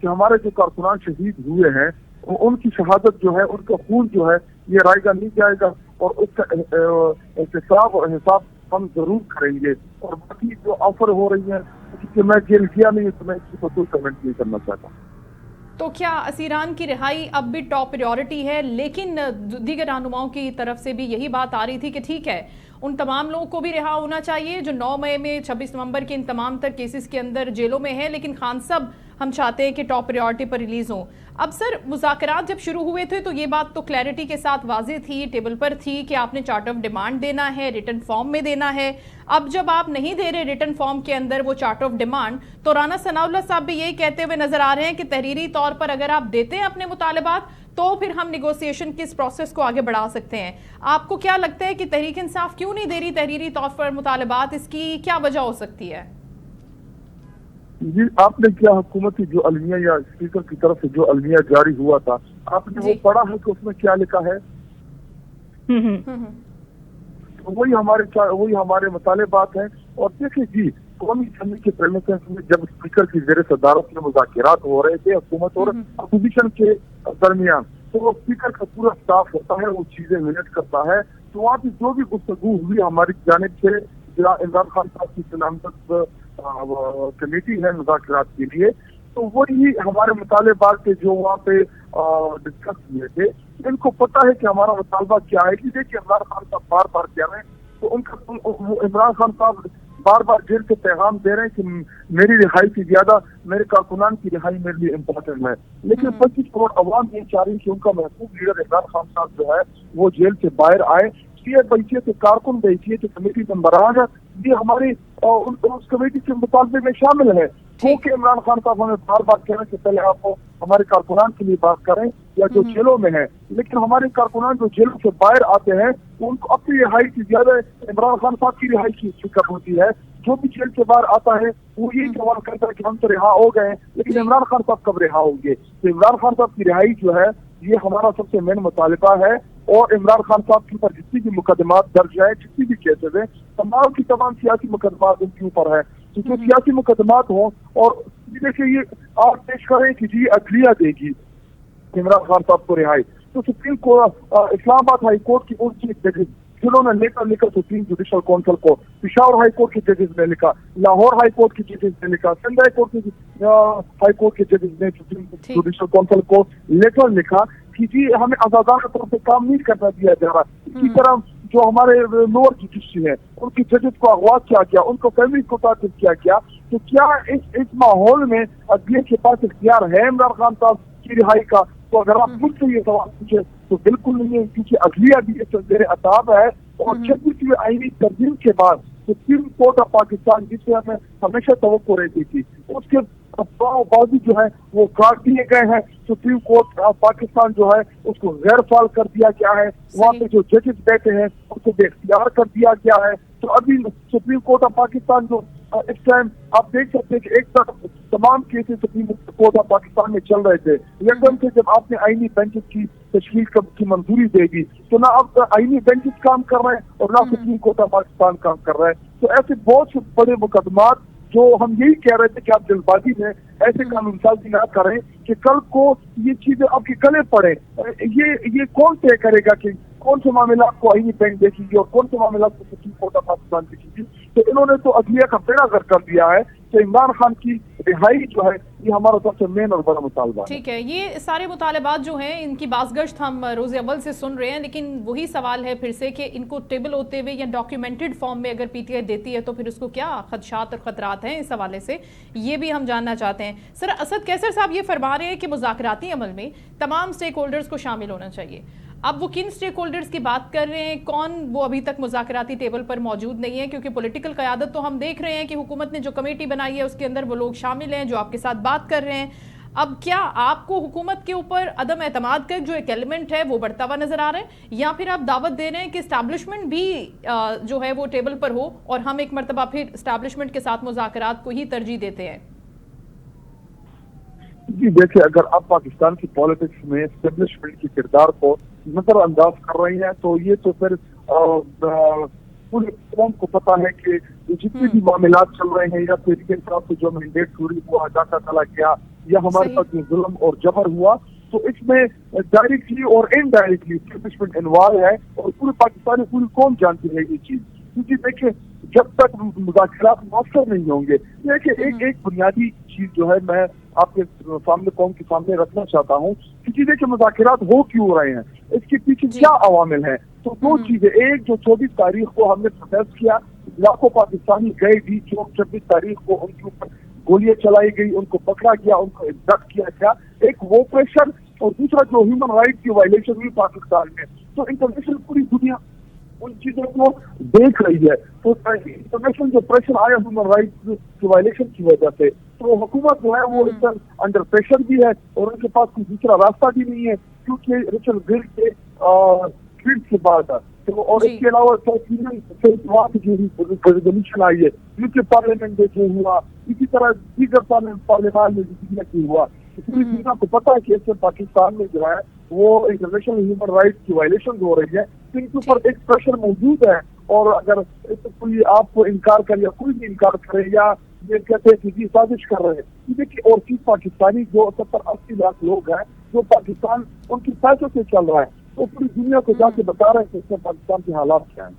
کہ ہمارے جو کارکنان شہید ہوئے ہیں ان کی شہادت جو ہے، ان کا خون جو ہے یہ رائے گا نہیں جائے گا، اور اس کا احتساب اور حساب ہم ضرور کریں گے۔ اور باقی جو آفر ہو رہی ہیں کہ میں جیل گیا نہیں تو میں اس پر کوئی کمنٹ نہیں کرنا چاہتا۔ تو کیا اسیران کی رہائی اب بھی ٹاپ پریورٹی ہے؟ لیکن دیگر رہنماؤں کی طرف سے بھی یہی بات آ رہی تھی کہ ٹھیک ہے ان تمام لوگوں کو بھی رہا ہونا چاہیے جو 9 مئی میں 26 نومبر کے ان تمام تر کیسز کے اندر جیلوں میں ہیں، لیکن خان صاحب ہم چاہتے ہیں کہ ٹاپ پریورٹی پر ریلیز ہوں۔ اب سر مذاکرات جب شروع ہوئے تھے تو یہ بات تو کلیئرٹی کے ساتھ واضح تھی، ٹیبل پر تھی کہ آپ نے چارٹ آف ڈیمانڈ دینا ہے، ریٹن فارم میں دینا ہے۔ اب جب آپ نہیں دے رہے ریٹن فارم کے اندر وہ چارٹ آف ڈیمانڈ، تو رانا ثناء اللہ صاحب بھی یہی کہتے ہوئے نظر آ رہے ہیں کہ تحریری طور پر اگر آپ دیتے ہیں اپنے مطالبات تو پھر ہم نیگوسیشن کی اس پروسیس کو آگے بڑھا سکتے ہیں۔ آپ کو کیا لگتا ہے کہ تحریک انصاف کیوں نہیں دے رہی تحریری طور پر مطالبات؟ اس کی کیا وجہ ہو سکتی ہے؟ جی، آپ نے کیا حکومتی جو المیہ یا اسپیکر کی طرف سے جو المیہ جاری ہوا تھا، آپ نے وہ پڑھا ہے کہ اس میں کیا لکھا ہے؟ وہی ہمارے مطالبات ہیں۔ اور دیکھیں جی، قومی اسمبلی کے پریمیسنس میں جب اسپیکر کی زیر صدارت میں مذاکرات ہو رہے تھے حکومت اور اپوزیشن کے درمیان، تو وہ اسپیکر کا پورا اسٹاف ہوتا ہے، وہ چیزیں منٹ کرتا ہے، تو وہاں پہ جو بھی گفتگو ہوئی ہماری جانب سے عمران خان صاحب کی سلامت کمیٹی ہے مذاکرات کے لیے، تو وہی ہمارے مطالبات کے جو وہاں پہ ڈسکس ہوئے تھے۔ ان کو پتا ہے کہ ہمارا مطالبہ کیا ہے، کہ دیکھیے عمران خان صاحب بار بار کہہ رہے ہیں، تو ان کا عمران خان صاحب بار بار جیل سے پیغام دے رہے ہیں کہ میری رہائی سے زیادہ میرے کارکنان کی رہائی میرے لیے امپورٹنٹ ہے، لیکن 25 کروڑ عوام یہ چاہ رہی ہے کہ ان کا محبوب لیڈر عمران خان صاحب جو ہے وہ جیل سے باہر آئے۔ بحیثیت کارکن، بحیثیت کمیٹی ممبران، یہ ہماری اس کمیٹی کے مطالبے میں شامل ہے، کیونکہ عمران خان صاحب ہمیں بار بار کہنا کہ پہلے آپ ہمارے کارکنان کے لیے بات کریں یا جو جیلوں میں ہیں، لیکن ہمارے کارکنان جو جیلوں سے باہر آتے ہیں ان کو اپنی رہائی کی زیادہ عمران خان صاحب کی رہائی کی فکر ہوتی ہے۔ جو بھی جیل سے باہر آتا ہے وہ یہ سوال کرتا ہے کہ ہم تو رہا ہو گئے ہیں، لیکن عمران خان صاحب کب رہا ہوں گے؟ تو عمران خان صاحب کی رہائی جو ہے یہ ہمارا سب سے مین مطالبہ ہے، اور عمران خان صاحب کے اوپر جتنی بھی مقدمات درج ہیں، جتنی بھی کیسز ہیں، تمام سیاسی مقدمات ان کے اوپر ہے، تو جو سیاسی مقدمات ہوں، اور دیکھیں یہ آپ پیش کریں کہ جی عدلیہ دے گی عمران خان صاحب کو رہائی، تو سپریم کورٹ اسلام آباد ہائی کورٹ کی ان کی ججز جنہوں نے لیٹر لکھا سپریم جوڈیشل کونسل کو، پشاور ہائی کورٹ کے ججز نے لکھا، لاہور ہائی کورٹ کے ججز نے لکھا، سندھ ہائی کورٹ کے ججز نے سپریم جوڈیشل کونسل کو لیٹر لکھا کہ جی ہمیں آزادانہ طور پہ کام نہیں کرنا دیا جا رہا۔ اسی طرح جو ہمارے لوور جوڈیشری ہیں ان کی ججز کو اغوا کیا گیا، ان کو فیملی کو تعطیل کیا گیا، تو کیا اس ماحول میں عدلیہ کے پاس اختیار ہے عمران خان صاحب کی رہائی کا؟ تو اگر آپ مجھ سے یہ سوال پوچھیں تو بالکل نہیں ہے، کیونکہ عدلیہ بھی اس زیر عتاب ہے، اور 26ویں آئینی ترمیم کے بعد سپریم کورٹ آف پاکستان جس سے ہمیں ہمیشہ توقع رہتی تھی، اس کے باوجود جو ہے وہ کاٹ دیے گئے ہیں۔ سپریم کورٹ آف پاکستان جو ہے اس کو غیر فعال کر دیا گیا ہے، وہاں پہ جو ججز بیٹھے ہیں اس کو بے اختیار کر دیا گیا ہے۔ تو ابھی سپریم کورٹ آف پاکستان جو اس ٹائم آپ دیکھ سکتے ہیں کہ ایک طرف تمام cases supreme court of Pakistan میں چل رہے تھے، یکدم سے جب آپ نے آئینی بینچز کی تشکیل کی منظوری دے دی تو نہ اب آئینی بینچز کام کر رہے ہیں اور نہ سپریم کورٹ آف پاکستان کام کر رہا ہے۔ تو ایسے بہت سے بڑے مقدمات جو ہم یہی کہہ رہے تھے کہ آپ جلد بازی میں ایسے قانون سازی نہ کریں کہ کل کو یہ چیزیں آپ کے گلے پڑے۔ یہ کون طے کرے گا کہ کون سے معاملات کو آئینی بینچ دیکھیں گے اور کون سے معاملات کو سپریم کورٹ آف پاکستان دیکھیں گے؟ تو انہوں نے تو عدلیہ کا بیڑا غرق کر دیا ہے کہ عمران خان کی رہائی جو ہے یہ ہمارا سب سے مین اور بڑا مطالبہ ہے۔ ٹھیک ہے، یہ سارے مطالبات جو ہیں ان کی باز گشت ہم روز اول سے سن رہے ہیں، لیکن وہی سوال ہے پھر سے کہ ان کو ٹیبل ہوتے ہوئے یا ڈاکیومنٹڈ فارم میں اگر پی ٹی آئی دیتی ہے تو پھر اس کو کیا خدشات اور خطرات ہیں اس حوالے سے، یہ بھی ہم جاننا چاہتے ہیں۔ سر اسد کیسر صاحب یہ فرما رہے ہیں کہ مذاکراتی عمل میں تمام سٹیک ہولڈرز کو شامل ہونا چاہیے۔ اب وہ کن سٹیک ہولڈرز کی بات کر رہے ہیں؟ کون وہ ابھی تک مذاکراتی ٹیبل پر موجود نہیں ہے؟ کیونکہ پولیٹیکل قیادت تو ہم دیکھ رہے ہیں کہ حکومت نے جو کمیٹی بنائی ہے اس کے اندر وہ لوگ شامل ہیں جو آپ کے ساتھ بات کر رہے ہیں۔ اب کیا آپ کو حکومت کے اوپر عدم اعتماد کا جو ایک ایلیمنٹ ہے وہ بڑھتا ہوا نظر آ رہا ہے، یا پھر آپ دعوت دے رہے ہیں کہ اسٹیبلشمنٹ بھی جو ہے وہ ٹیبل پر ہو اور ہم ایک مرتبہ پھر اسٹیبلشمنٹ کے ساتھ مذاکرات کو ہی ترجیح دیتے ہیں؟ جی دیکھیں، اگر آپ پاکستان کی پالیٹکس میں اسٹیبلشمنٹ کی کردار کو نظر انداز کر رہی ہیں تو یہ تو پھر پورے قوم کو پتا ہے کہ جتنے بھی معاملات چل رہے ہیں یا تحریک انصاف سے جو مینڈیٹ چوری ہوا ہٹاتا چلا گیا یا ہمارے ساتھ جو ظلم اور جبر ہوا، تو اس میں ڈائریکٹلی اور انڈائریکٹلی اسٹیبلشمنٹ انوالو ہے، اور پورے پاکستان پوری قوم جانتی ہے یہ چیز. کیونکہ دیکھیں جب تک مذاکرات مؤثر نہیں ہوں گے، دیکھیں ایک بنیادی چیز جو ہے میں آپ کے سامنے قوم کے سامنے رکھنا چاہتا ہوں، کیونکہ دیکھیں مذاکرات ہو کیوں رہے ہیں، اس کے پیچھے کیا عوامل ہیں. تو دو چیزیں، ایک جو 24 تاریخ کو ہم نے پروٹیسٹ کیا، لاکھوں پاکستانی گئے بھی، جو 26 تاریخ کو ان کے اوپر گولیاں چلائی گئی، ان کو پکڑا گیا، ان کو ابداع کیا گیا، ایک وہ پریشر، اور دوسرا جو ہیومن رائٹ کی وائلیشن ہوئی پاکستان میں. تو انٹرنیشنل پوری دنیا ان چیزوں کو دیکھ رہی ہے. تو انٹرنیشنل جو پریشر آیا ہیومن رائٹ کی وائلیشن کی وجہ سے، تو حکومت جو ہے وہ اس پر انڈر پریشر بھی ہے، اور ان کے پاس کوئی دوسرا راستہ بھی نہیں ہے، کیونکہ ریچل گل کے ٹویٹ کے بعد اور اس کے علاوہ ریزولوشن آئی ہے یو کے پارلیمنٹ میں جو ہوا، اسی طرح دیگر پارلیمان میں جو ہوا، پوری دنیا کو پتا ہے کہ اس سے پاکستان میں جو ہے وہ انٹرنیشنل ہیومن رائٹس کی وائلیشن ہو رہی ہے. ان کے اوپر ایک پریشر موجود ہے، اور اگر کوئی آپ کو انکار کرے یا کوئی بھی انکار کرے یا یہ کہتے ہیں کہ سازش کر رہے ہیں، دیکھیے اور چیز پاکستانی جو 70-80 لاکھ لوگ ہیں جو پاکستان ان کی پیسوں سے چل رہا ہے، وہ پوری دنیا کو جا کے بتا رہے ہیں کہ اس میں پاکستان کے حالات کیا ہیں.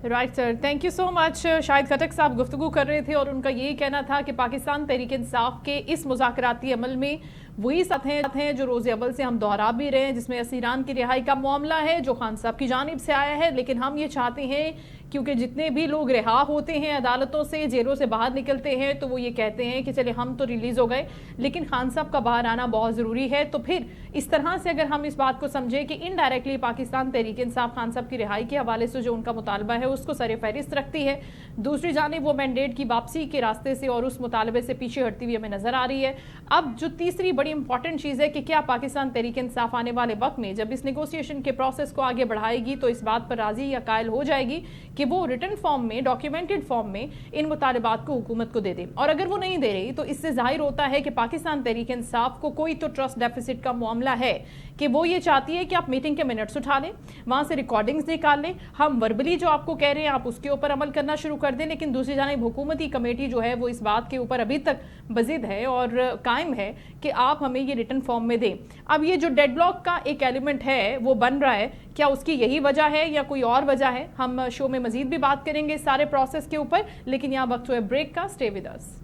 Right sir, thank you so much. Shahid Khattak صاحب گفتگو کر رہے تھے اور ان کا یہی کہنا تھا کہ پاکستان تحریک انصاف کے اس مذاکراتی عمل میں وہی ساتھ ہیں جو روز اول سے ہم دہرا بھی رہے ہیں، جس میں اسیران کی رہائی کا معاملہ ہے جو خان صاحب کی جانب سے آیا ہے. لیکن ہم یہ چاہتے ہیں کیونکہ جتنے بھی لوگ رہا ہوتے ہیں عدالتوں سے، جیلوں سے باہر نکلتے ہیں، تو وہ یہ کہتے ہیں کہ چلے ہم تو ریلیز ہو گئے لیکن خان صاحب کا باہر آنا بہت ضروری ہے. تو پھر اس طرح سے اگر ہم اس بات کو سمجھیں کہ انڈائریکٹلی پاکستان تحریک انصاف خان صاحب کی رہائی کے حوالے سے جو ان کا مطالبہ ہے اس کو سر فہرست رکھتی ہے، دوسری جانب وہ مینڈیٹ کی واپسی کے راستے سے اور اس مطالبے سے پیچھے ہٹتی ہوئی ہمیں نظر آ رہی ہے. اب جو تیسری بڑی امپورٹنٹ چیز ہے کہ کیا پاکستان تحریک انصاف آنے والے وقت میں جب اس نیگوسیشن کے پروسیس کو آگے بڑھائے گی تو اس بات پر راضی یا قائل ہو جائے گی کہ وہ ریٹن فارم میں، ڈاکیومنٹڈ فارم میں ان مطالبات کو حکومت کو دے دے. اور اگر وہ نہیں دے رہی تو اس سے ظاہر ہوتا ہے کہ پاکستان تحریک انصاف کو کوئی تو ٹرسٹ ڈیفیسٹ کا معاملہ ہے کہ وہ یہ چاہتی ہے کہ آپ میٹنگ کے منٹس اٹھا لیں، وہاں سے ریکارڈنگز نکال لیں، ہم وربلی جو آپ کو کہہ رہے ہیں آپ اس کے اوپر عمل کرنا شروع کر دیں. لیکن دوسری جانب حکومتی کمیٹی جو ہے وہ اس بات کے اوپر ابھی تک بضد ہے اور قائم ہے کہ آپ ہمیں یہ ریٹن فارم میں دیں. اب یہ جو ڈیڈ لاک کا ایک ایلیمنٹ ہے وہ بن رہا ہے، کیا اس کی یہی وجہ ہے یا کوئی اور وجہ ہے؟ ہم شو میں مزید بھی بات کریں گے سارے پروسیس کے اوپر، لیکن یہاں وقت ہوئے بریک کا. Stay with us.